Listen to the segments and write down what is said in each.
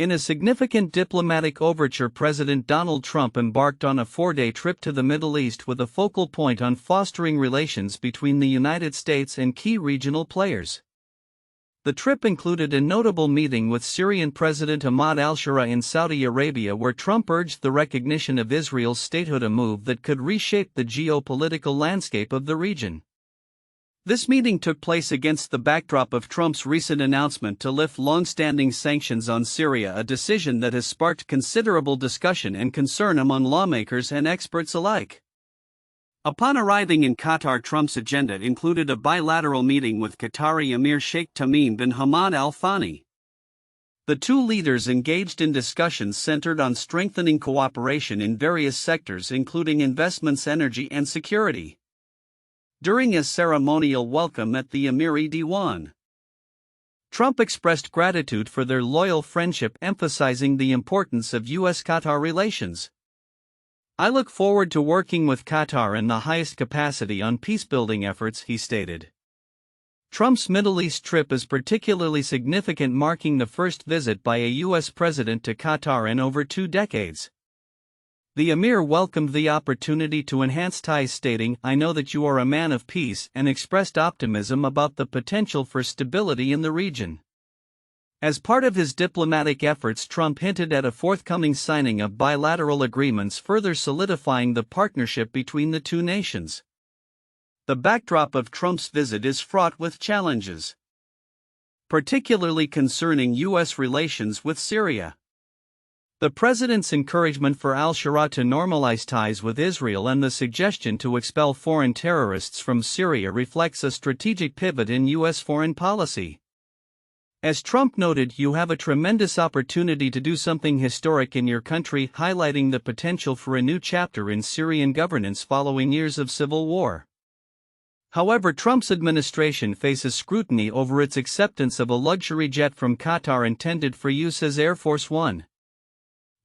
In a significant diplomatic overture, President Donald Trump embarked on a 4-day trip to the Middle East with a focal point on fostering relations between the United States and key regional players. The trip included a notable meeting with Syrian President Ahmad al-Sharaa in Saudi Arabia, where Trump urged the recognition of Israel's statehood, a move that could reshape the geopolitical landscape of the region. This meeting took place against the backdrop of Trump's recent announcement to lift long-standing sanctions on Syria, a decision that has sparked considerable discussion and concern among lawmakers and experts alike. Upon arriving in Qatar, Trump's agenda included a bilateral meeting with Qatari Emir Sheikh Tamim bin Hamad Al Thani. The two leaders engaged in discussions centered on strengthening cooperation in various sectors, including investments, energy, and security. During a ceremonial welcome at the Emiri Diwan, Trump expressed gratitude for their loyal friendship, emphasizing the importance of U.S. Qatar relations. "I look forward to working with Qatar in the highest capacity on peacebuilding efforts," he stated. Trump's Middle East trip is particularly significant, marking the first visit by a U.S. president to Qatar in over 2 decades. The Emir welcomed the opportunity to enhance ties, stating, "I know that you are a man of peace," and expressed optimism about the potential for stability in the region. As part of his diplomatic efforts, Trump hinted at a forthcoming signing of bilateral agreements, further solidifying the partnership between the two nations. The backdrop of Trump's visit is fraught with challenges, particularly concerning U.S. relations with Syria. The president's encouragement for al-Sharaa to normalize ties with Israel and the suggestion to expel foreign terrorists from Syria reflects a strategic pivot in U.S. foreign policy. As Trump noted, "You have a tremendous opportunity to do something historic in your country," highlighting the potential for a new chapter in Syrian governance following years of civil war. However, Trump's administration faces scrutiny over its acceptance of a luxury jet from Qatar intended for use as Air Force One.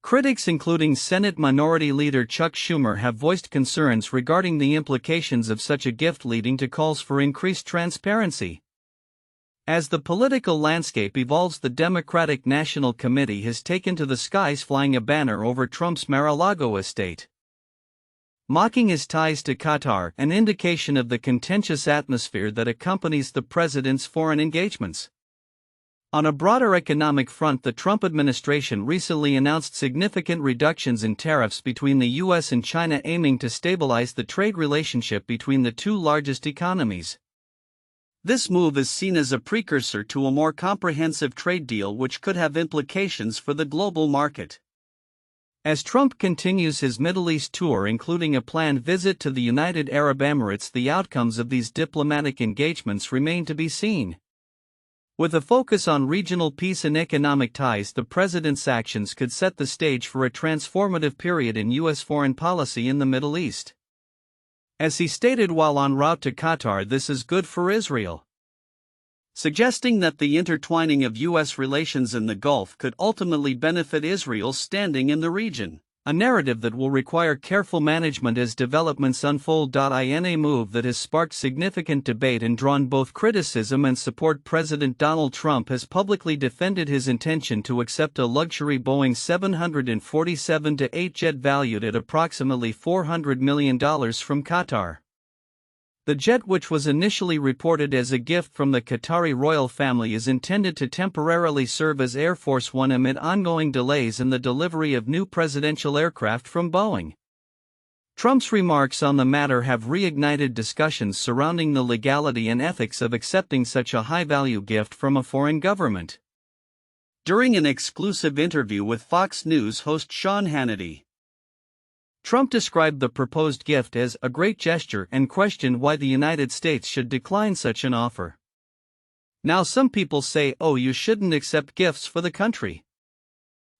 Critics, including Senate Minority Leader Chuck Schumer, have voiced concerns regarding the implications of such a gift, leading to calls for increased transparency. As the political landscape evolves, the Democratic National Committee has taken to the skies, flying a banner over Trump's Mar-a-Lago estate, mocking his ties to Qatar, an indication of the contentious atmosphere that accompanies the president's foreign engagements. On a broader economic front, the Trump administration recently announced significant reductions in tariffs between the U.S. and China, aiming to stabilize the trade relationship between the two largest economies. This move is seen as a precursor to a more comprehensive trade deal, which could have implications for the global market. As Trump continues his Middle East tour, including a planned visit to the United Arab Emirates, the outcomes of these diplomatic engagements remain to be seen. With a focus on regional peace and economic ties, the president's actions could set the stage for a transformative period in U.S. foreign policy in the Middle East. As he stated while en route to Qatar, "This is good for Israel," suggesting that the intertwining of U.S. relations in the Gulf could ultimately benefit Israel's standing in the region, a narrative that will require careful management as developments unfold. In a move that has sparked significant debate and drawn both criticism and support, President Donald Trump has publicly defended his intention to accept a luxury Boeing 747-8 jet valued at approximately $400 million from Qatar. The jet, which was initially reported as a gift from the Qatari royal family, is intended to temporarily serve as Air Force One amid ongoing delays in the delivery of new presidential aircraft from Boeing. Trump's remarks on the matter have reignited discussions surrounding the legality and ethics of accepting such a high-value gift from a foreign government. During an exclusive interview with Fox News host Sean Hannity, Trump described the proposed gift as a great gesture and questioned why the United States should decline such an offer. "Now some people say, oh, you shouldn't accept gifts for the country.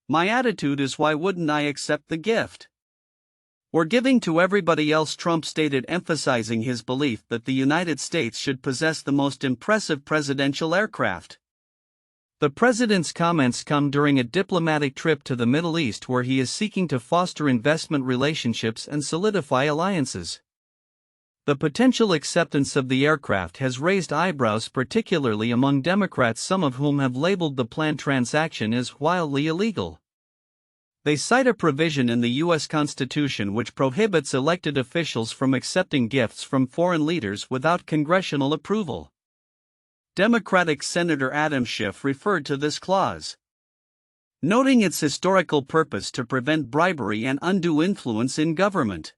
My attitude is, why wouldn't I accept the gift? We're giving to everybody else," Trump stated, emphasizing his belief that the United States should possess the most impressive presidential aircraft. The president's comments come during a diplomatic trip to the Middle East, where he is seeking to foster investment relationships and solidify alliances. The potential acceptance of the aircraft has raised eyebrows, particularly among Democrats, some of whom have labeled the planned transaction as wildly illegal. They cite a provision in the U.S. Constitution which prohibits elected officials from accepting gifts from foreign leaders without congressional approval. Democratic Senator Adam Schiff referred to this clause, noting its historical purpose to prevent bribery and undue influence in government.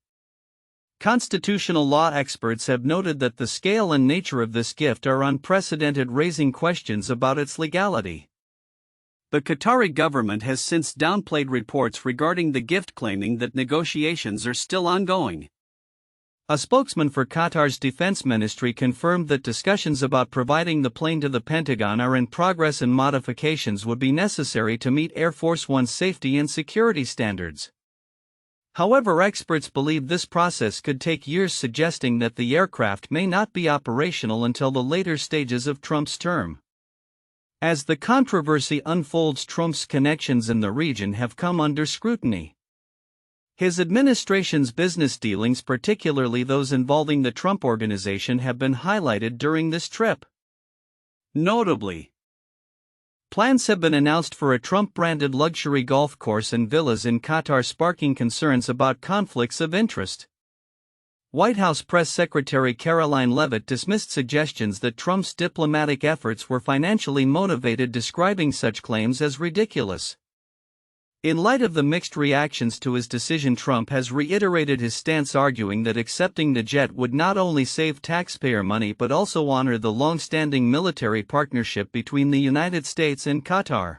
Constitutional law experts have noted that the scale and nature of this gift are unprecedented, raising questions about its legality. The Qatari government has since downplayed reports regarding the gift, claiming that negotiations are still ongoing. A spokesman for Qatar's defense ministry confirmed that discussions about providing the plane to the Pentagon are in progress and modifications would be necessary to meet Air Force One's safety and security standards. However, experts believe this process could take years, suggesting that the aircraft may not be operational until the later stages of Trump's term. As the controversy unfolds, Trump's connections in the region have come under scrutiny. His administration's business dealings, particularly those involving the Trump Organization, have been highlighted during this trip. Notably, plans have been announced for a Trump-branded luxury golf course and villas in Qatar, sparking concerns about conflicts of interest. White House Press Secretary Caroline Leavitt dismissed suggestions that Trump's diplomatic efforts were financially motivated, describing such claims as ridiculous. In light of the mixed reactions to his decision, Trump has reiterated his stance, arguing that accepting the jet would not only save taxpayer money but also honor the long-standing military partnership between the United States and Qatar.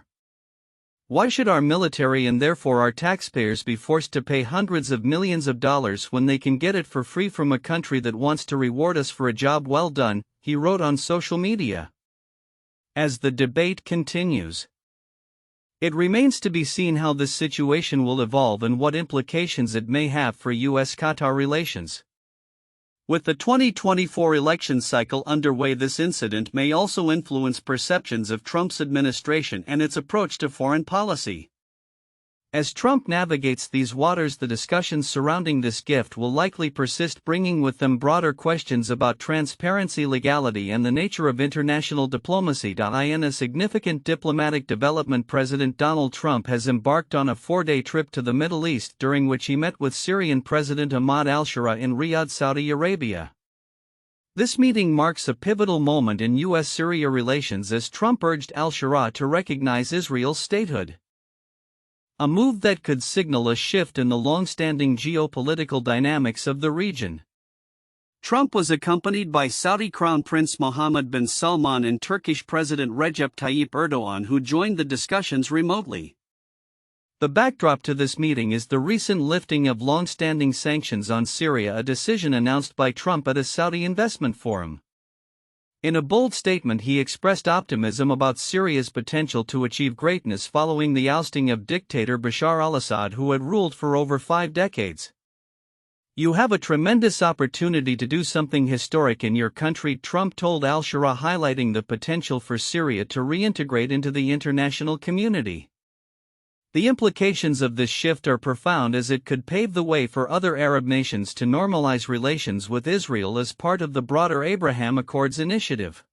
Why should our military and therefore our taxpayers be forced to pay hundreds of millions of dollars when they can get it for free from a country that wants to reward us for a job well done, he wrote on social media. As the debate continues, it remains to be seen how this situation will evolve and what implications it may have for U.S. Qatar relations. With the 2024 election cycle underway, this incident may also influence perceptions of Trump's administration and its approach to foreign policy. As Trump navigates these waters, the discussions surrounding this gift will likely persist, bringing with them broader questions about transparency, legality, and the nature of international diplomacy. In a significant diplomatic development, President Donald Trump has embarked on a 4-day trip to the Middle East, during which he met with Syrian President Ahmad al-Sharaa in Riyadh, Saudi Arabia. This meeting marks a pivotal moment in U.S.-Syria relations, as Trump urged al-Sharaa to recognize Israel's statehood, a move that could signal a shift in the long-standing geopolitical dynamics of the region. Trump was accompanied by Saudi Crown Prince Mohammed bin Salman and Turkish President Recep Tayyip Erdogan, who joined the discussions remotely. The backdrop to this meeting is the recent lifting of long-standing sanctions on Syria, a decision announced by Trump at a Saudi investment forum. In a bold statement, he expressed optimism about Syria's potential to achieve greatness following the ousting of dictator Bashar al-Assad, who had ruled for over 5 decades. "You have a tremendous opportunity to do something historic in your country," Trump told al-Sharaa, highlighting the potential for Syria to reintegrate into the international community. The implications of this shift are profound, as it could pave the way for other Arab nations to normalize relations with Israel as part of the broader Abraham Accords initiative.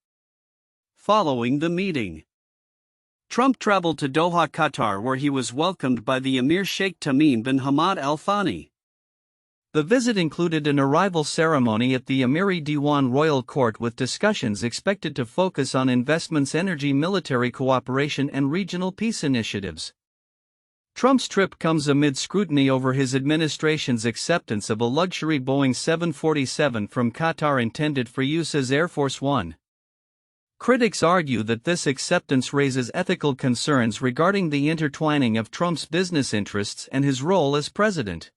Following the meeting, Trump traveled to Doha, Qatar, where he was welcomed by the Emir Sheikh Tamim bin Hamad Al Thani. The visit included an arrival ceremony at the Emiri Diwan Royal Court, with discussions expected to focus on investments, energy, military cooperation, and regional peace initiatives. Trump's trip comes amid scrutiny over his administration's acceptance of a luxury Boeing 747 from Qatar intended for use as Air Force One. Critics argue that this acceptance raises ethical concerns regarding the intertwining of Trump's business interests and his role as president.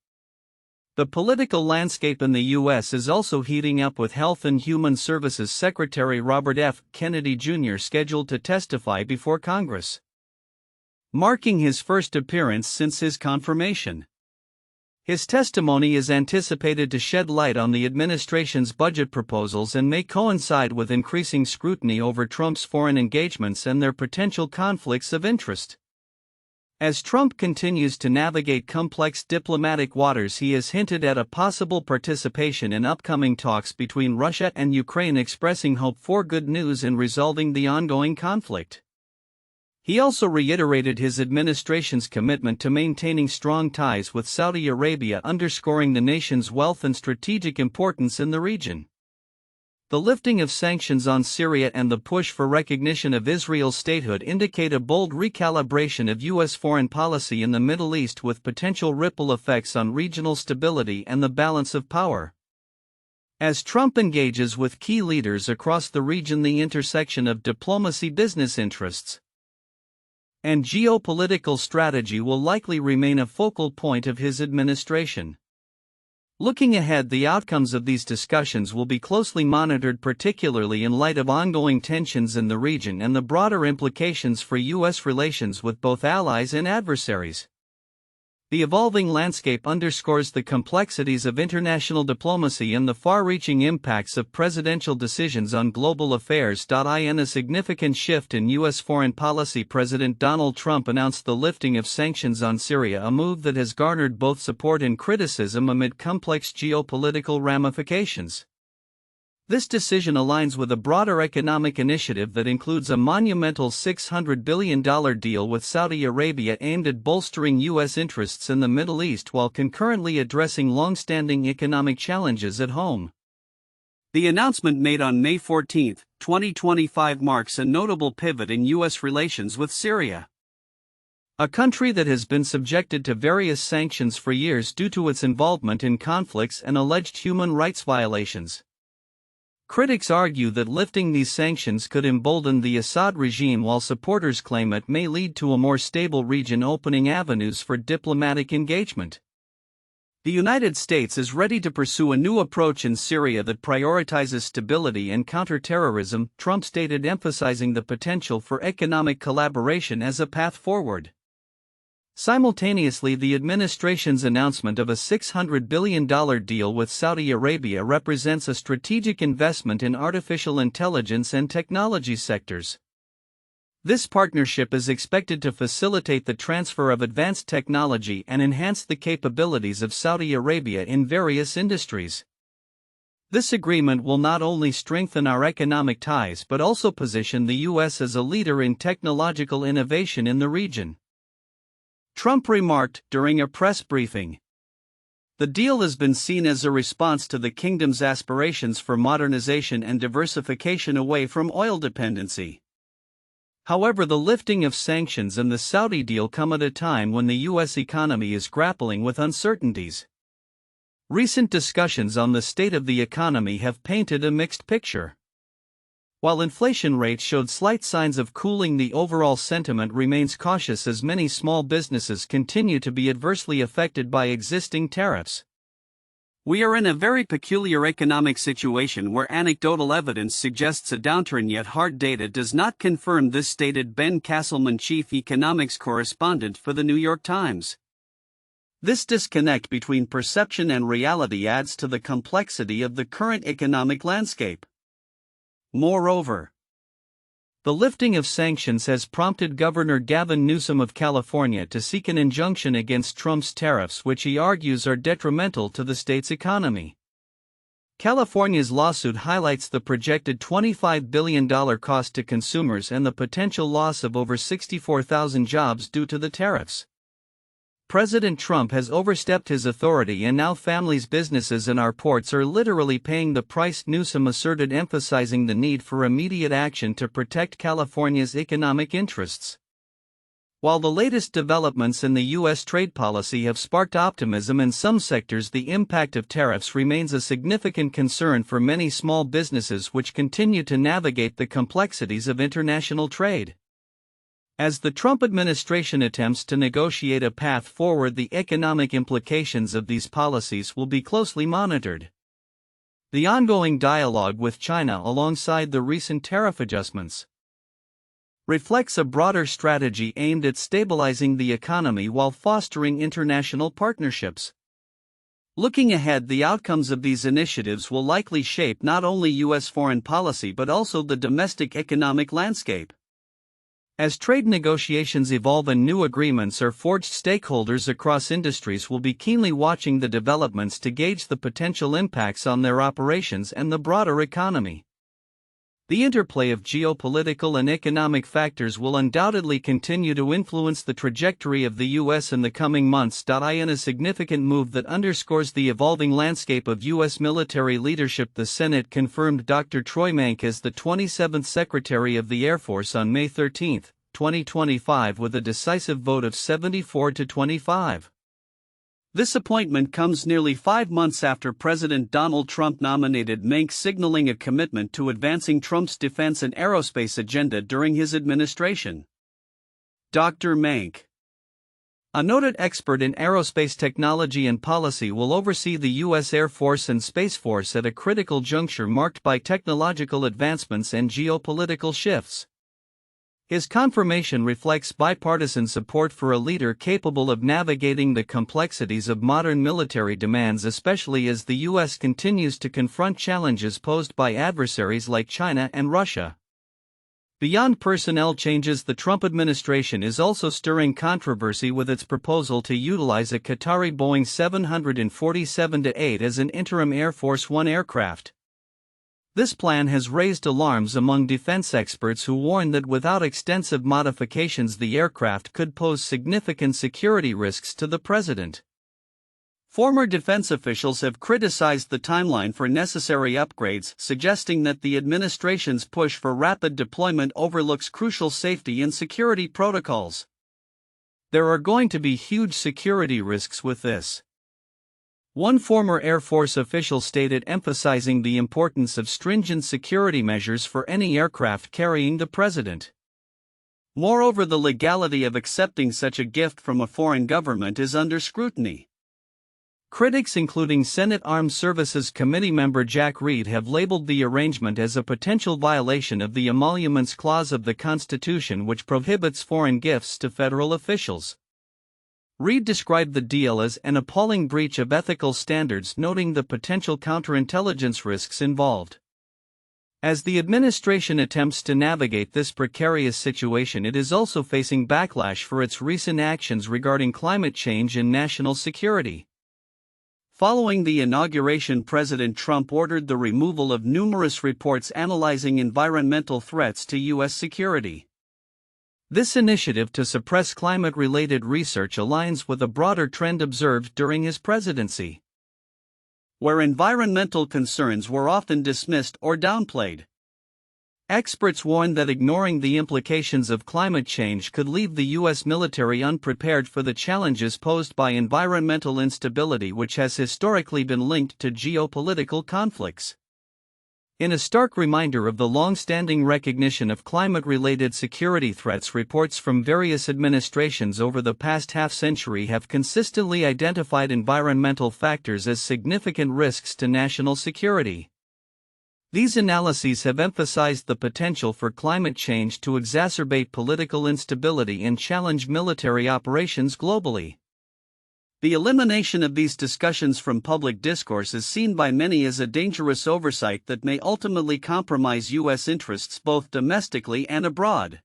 The political landscape in the U.S. is also heating up, with Health and Human Services Secretary Robert F. Kennedy Jr. scheduled to testify before Congress, marking his first appearance since his confirmation. His testimony is anticipated to shed light on the administration's budget proposals and may coincide with increasing scrutiny over Trump's foreign engagements and their potential conflicts of interest. As Trump continues to navigate complex diplomatic waters, he has hinted at a possible participation in upcoming talks between Russia and Ukraine, expressing hope for good news in resolving the ongoing conflict. He also reiterated his administration's commitment to maintaining strong ties with Saudi Arabia, underscoring the nation's wealth and strategic importance in the region. The lifting of sanctions on Syria and the push for recognition of Israel's statehood indicate a bold recalibration of U.S. foreign policy in the Middle East, with potential ripple effects on regional stability and the balance of power. As Trump engages with key leaders across the region, the intersection of diplomacy, business interests, and geopolitical strategy will likely remain a focal point of his administration. Looking ahead, the outcomes of these discussions will be closely monitored, particularly in light of ongoing tensions in the region and the broader implications for U.S. relations with both allies and adversaries. The evolving landscape underscores the complexities of international diplomacy and the far-reaching impacts of presidential decisions on global affairs. In a significant shift in U.S. foreign policy, President Donald Trump announced the lifting of sanctions on Syria, a move that has garnered both support and criticism amid complex geopolitical ramifications. This decision aligns with a broader economic initiative that includes a monumental $600 billion deal with Saudi Arabia aimed at bolstering U.S. interests in the Middle East while concurrently addressing long-standing economic challenges at home. The announcement, made on May 14, 2025, marks a notable pivot in U.S. relations with Syria, a country that has been subjected to various sanctions for years due to its involvement in conflicts and alleged human rights violations. Critics argue that lifting these sanctions could embolden the Assad regime, while supporters claim it may lead to a more stable region, opening avenues for diplomatic engagement. The United States is ready to pursue a new approach in Syria that prioritizes stability and counterterrorism, Trump stated, emphasizing the potential for economic collaboration as a path forward. Simultaneously, the administration's announcement of a $600 billion deal with Saudi Arabia represents a strategic investment in artificial intelligence and technology sectors. This partnership is expected to facilitate the transfer of advanced technology and enhance the capabilities of Saudi Arabia in various industries. This agreement will not only strengthen our economic ties but also position the U.S. as a leader in technological innovation in the region. Trump remarked during a press briefing. The deal has been seen as a response to the kingdom's aspirations for modernization and diversification away from oil dependency. However, the lifting of sanctions and the Saudi deal come at a time when the U.S. economy is grappling with uncertainties. Recent discussions on the state of the economy have painted a mixed picture. While inflation rates showed slight signs of cooling, the overall sentiment remains cautious as many small businesses continue to be adversely affected by existing tariffs. We are in a very peculiar economic situation where anecdotal evidence suggests a downturn, yet hard data does not confirm this, stated Ben Castleman, chief economics correspondent for the New York Times. This disconnect between perception and reality adds to the complexity of the current economic landscape. Moreover, the lifting of sanctions has prompted Governor Gavin Newsom of California to seek an injunction against Trump's tariffs, which he argues are detrimental to the state's economy. California's lawsuit highlights the projected $25 billion cost to consumers and the potential loss of over 64,000 jobs due to the tariffs. President Trump has overstepped his authority, and now families, businesses, and our ports are literally paying the price, Newsom asserted, emphasizing the need for immediate action to protect California's economic interests. While the latest developments in the U.S. trade policy have sparked optimism in some sectors, the impact of tariffs remains a significant concern for many small businesses which continue to navigate the complexities of international trade. As the Trump administration attempts to negotiate a path forward, the economic implications of these policies will be closely monitored. The ongoing dialogue with China, alongside the recent tariff adjustments, reflects a broader strategy aimed at stabilizing the economy while fostering international partnerships. Looking ahead, the outcomes of these initiatives will likely shape not only U.S. foreign policy but also the domestic economic landscape. As trade negotiations evolve and new agreements are forged, stakeholders across industries will be keenly watching the developments to gauge the potential impacts on their operations and the broader economy. The interplay of geopolitical and economic factors will undoubtedly continue to influence the trajectory of the U.S. in the coming months. In a significant move that underscores the evolving landscape of U.S. military leadership, the Senate confirmed Dr. Troy Mank as the 27th Secretary of the Air Force on May 13, 2025, with a decisive vote of 74 to 25. This appointment comes nearly 5 months after President Donald Trump nominated Mank, signaling a commitment to advancing Trump's defense and aerospace agenda during his administration. Dr. Mank, a noted expert in aerospace technology and policy, will oversee the U.S. Air Force and Space Force at a critical juncture marked by technological advancements and geopolitical shifts. His confirmation reflects bipartisan support for a leader capable of navigating the complexities of modern military demands, especially as the U.S. continues to confront challenges posed by adversaries like China and Russia. Beyond personnel changes, the Trump administration is also stirring controversy with its proposal to utilize a Qatari Boeing 747-8 as an interim Air Force One aircraft. This plan has raised alarms among defense experts who warn that without extensive modifications the aircraft could pose significant security risks to the president. Former defense officials have criticized the timeline for necessary upgrades, suggesting that the administration's push for rapid deployment overlooks crucial safety and security protocols. There are going to be huge security risks with this. One former Air Force official stated, emphasizing the importance of stringent security measures for any aircraft carrying the president. Moreover, the legality of accepting such a gift from a foreign government is under scrutiny. Critics, including Senate Armed Services Committee member Jack Reed, have labeled the arrangement as a potential violation of the emoluments clause of the Constitution, which prohibits foreign gifts to federal officials. Reed described the deal as an appalling breach of ethical standards, noting the potential counterintelligence risks involved. As the administration attempts to navigate this precarious situation, it is also facing backlash for its recent actions regarding climate change and national security. Following the inauguration, President Trump ordered the removal of numerous reports analyzing environmental threats to U.S. security. This initiative to suppress climate-related research aligns with a broader trend observed during his presidency, where environmental concerns were often dismissed or downplayed. Experts warn that ignoring the implications of climate change could leave the U.S. military unprepared for the challenges posed by environmental instability, which has historically been linked to geopolitical conflicts. In a stark reminder of the long-standing recognition of climate-related security threats, reports from various administrations over the past half-century have consistently identified environmental factors as significant risks to national security. These analyses have emphasized the potential for climate change to exacerbate political instability and challenge military operations globally. The elimination of these discussions from public discourse is seen by many as a dangerous oversight that may ultimately compromise U.S. interests both domestically and abroad.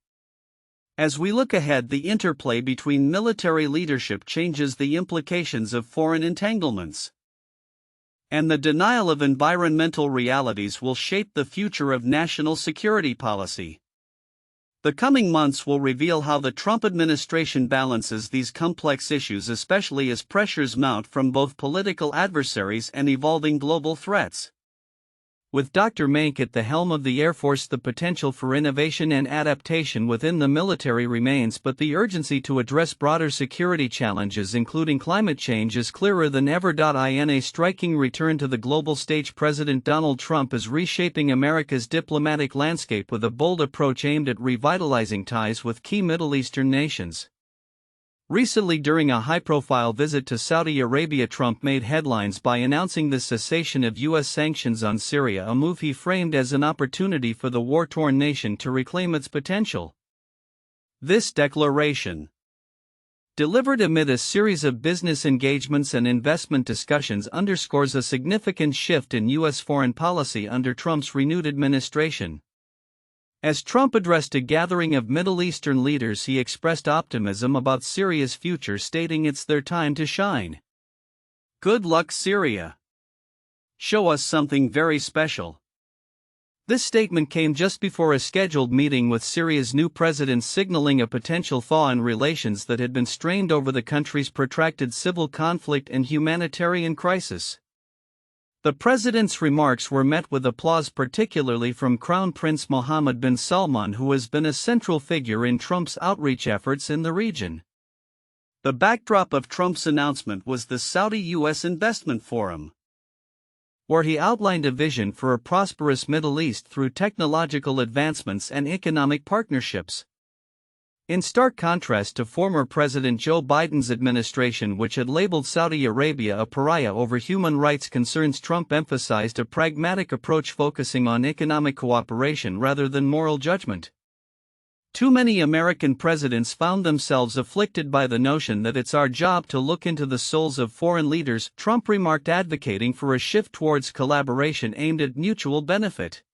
As we look ahead, the interplay between military leadership changes the implications of foreign entanglements, and the denial of environmental realities will shape the future of national security policy. The coming months will reveal how the Trump administration balances these complex issues, especially as pressures mount from both political adversaries and evolving global threats. With Dr. Mank at the helm of the Air Force, the potential for innovation and adaptation within the military remains, but the urgency to address broader security challenges, including climate change, is clearer than ever. In a striking return to the global stage, President Donald Trump is reshaping America's diplomatic landscape with a bold approach aimed at revitalizing ties with key Middle Eastern nations. Recently, during a high-profile visit to Saudi Arabia, Trump made headlines by announcing the cessation of U.S. sanctions on Syria, a move he framed as an opportunity for the war-torn nation to reclaim its potential. This declaration, delivered amid a series of business engagements and investment discussions, underscores a significant shift in U.S. foreign policy under Trump's renewed administration. As Trump addressed a gathering of Middle Eastern leaders, he expressed optimism about Syria's future, stating it's their time to shine. Good luck, Syria. Show us something very special. This statement came just before a scheduled meeting with Syria's new president, signaling a potential thaw in relations that had been strained over the country's protracted civil conflict and humanitarian crisis. The president's remarks were met with applause, particularly from Crown Prince Mohammed bin Salman, who has been a central figure in Trump's outreach efforts in the region. The backdrop of Trump's announcement was the Saudi-U.S. Investment Forum, where he outlined a vision for a prosperous Middle East through technological advancements and economic partnerships. In stark contrast to former President Joe Biden's administration, which had labeled Saudi Arabia a pariah over human rights concerns, Trump emphasized a pragmatic approach focusing on economic cooperation rather than moral judgment. Too many American presidents found themselves afflicted by the notion that it's our job to look into the souls of foreign leaders, Trump remarked, advocating for a shift towards collaboration aimed at mutual benefit.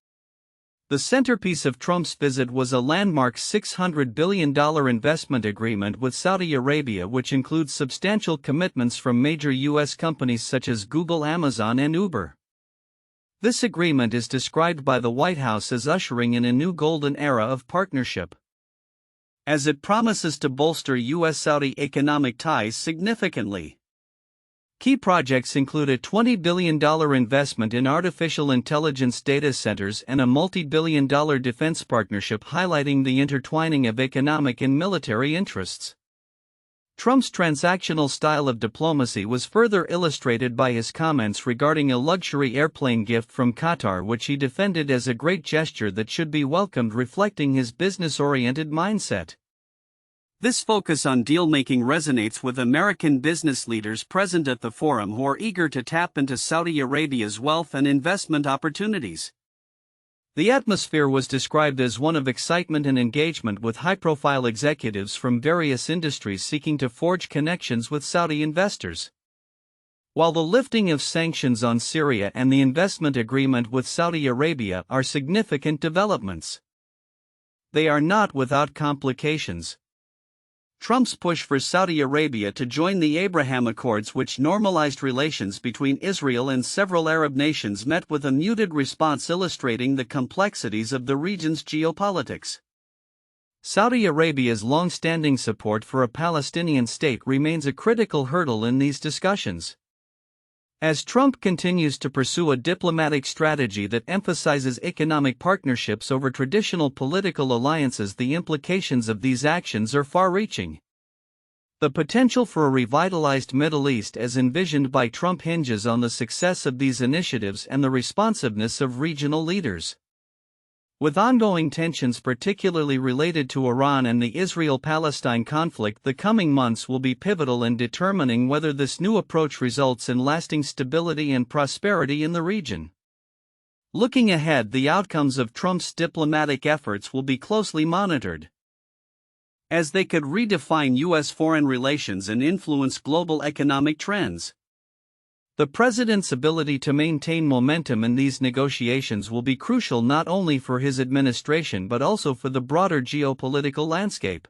The centerpiece of Trump's visit was a landmark $600 billion investment agreement with Saudi Arabia, which includes substantial commitments from major U.S. companies such as Google, Amazon, and Uber. This agreement is described by the White House as ushering in a new golden era of partnership, as it promises to bolster U.S.-Saudi economic ties significantly. Key projects include a $20 billion investment in artificial intelligence data centers and a multi-billion-dollar defense partnership, highlighting the intertwining of economic and military interests. Trump's transactional style of diplomacy was further illustrated by his comments regarding a luxury airplane gift from Qatar, which he defended as a great gesture that should be welcomed, reflecting his business-oriented mindset. This focus on deal-making resonates with American business leaders present at the forum, who are eager to tap into Saudi Arabia's wealth and investment opportunities. The atmosphere was described as one of excitement and engagement, with high-profile executives from various industries seeking to forge connections with Saudi investors. While the lifting of sanctions on Syria and the investment agreement with Saudi Arabia are significant developments, they are not without complications. Trump's push for Saudi Arabia to join the Abraham Accords, which normalized relations between Israel and several Arab nations, met with a muted response, illustrating the complexities of the region's geopolitics. Saudi Arabia's long-standing support for a Palestinian state remains a critical hurdle in these discussions. As Trump continues to pursue a diplomatic strategy that emphasizes economic partnerships over traditional political alliances, the implications of these actions are far-reaching. The potential for a revitalized Middle East as envisioned by Trump hinges on the success of these initiatives and the responsiveness of regional leaders. With ongoing tensions, particularly related to Iran and the Israel-Palestine conflict, the coming months will be pivotal in determining whether this new approach results in lasting stability and prosperity in the region. Looking ahead, the outcomes of Trump's diplomatic efforts will be closely monitored, as they could redefine U.S. foreign relations and influence global economic trends. The president's ability to maintain momentum in these negotiations will be crucial not only for his administration but also for the broader geopolitical landscape.